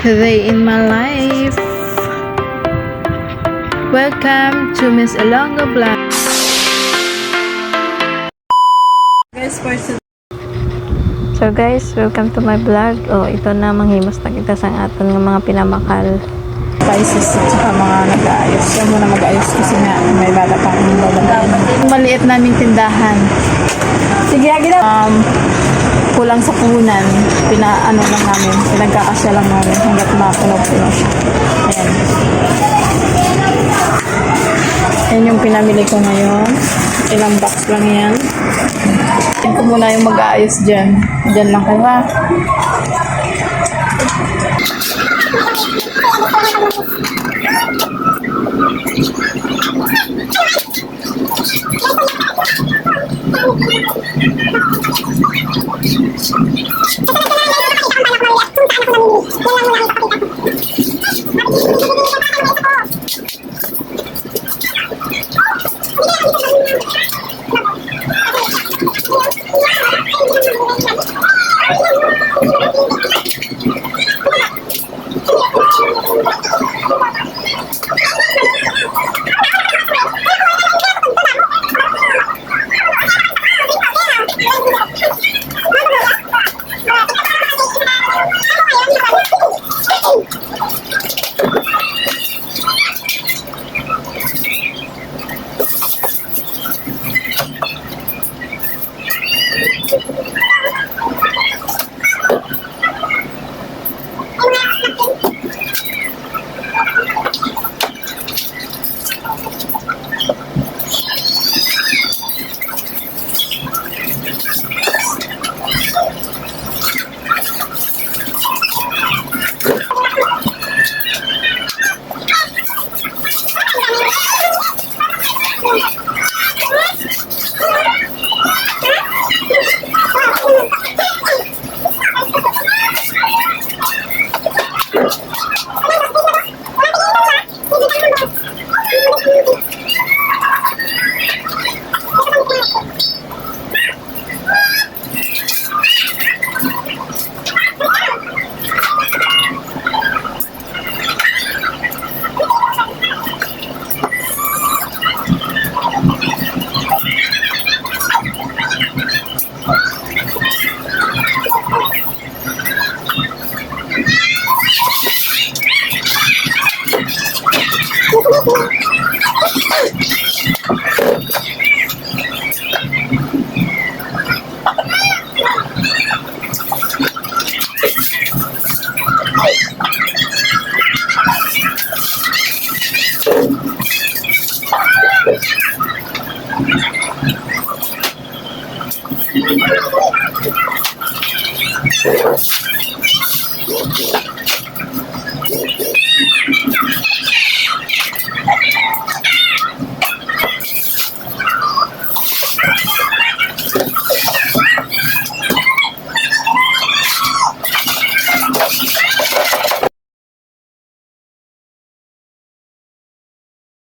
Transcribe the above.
Day in my life. Welcome to Miss Alongo Vlog. So guys, welcome to my vlog. Ito na, manghimos na kita sa aton ng mga pinamakal. Spices at saka mga nag-aayos. Siya muna mag-aayos kasi nga may bata pang Yung maliit naming tindahan. Sige, agad Kulang sa puhunan. Pinaano lang namin. Pinagkakasya lang namin hanggat mapuno-puno siya. Ayan. Yan yung pinamili ko ngayon. Ilang box lang yan. Yan ko muna yung mag-aayos dyan. Dyan lang kayo ha.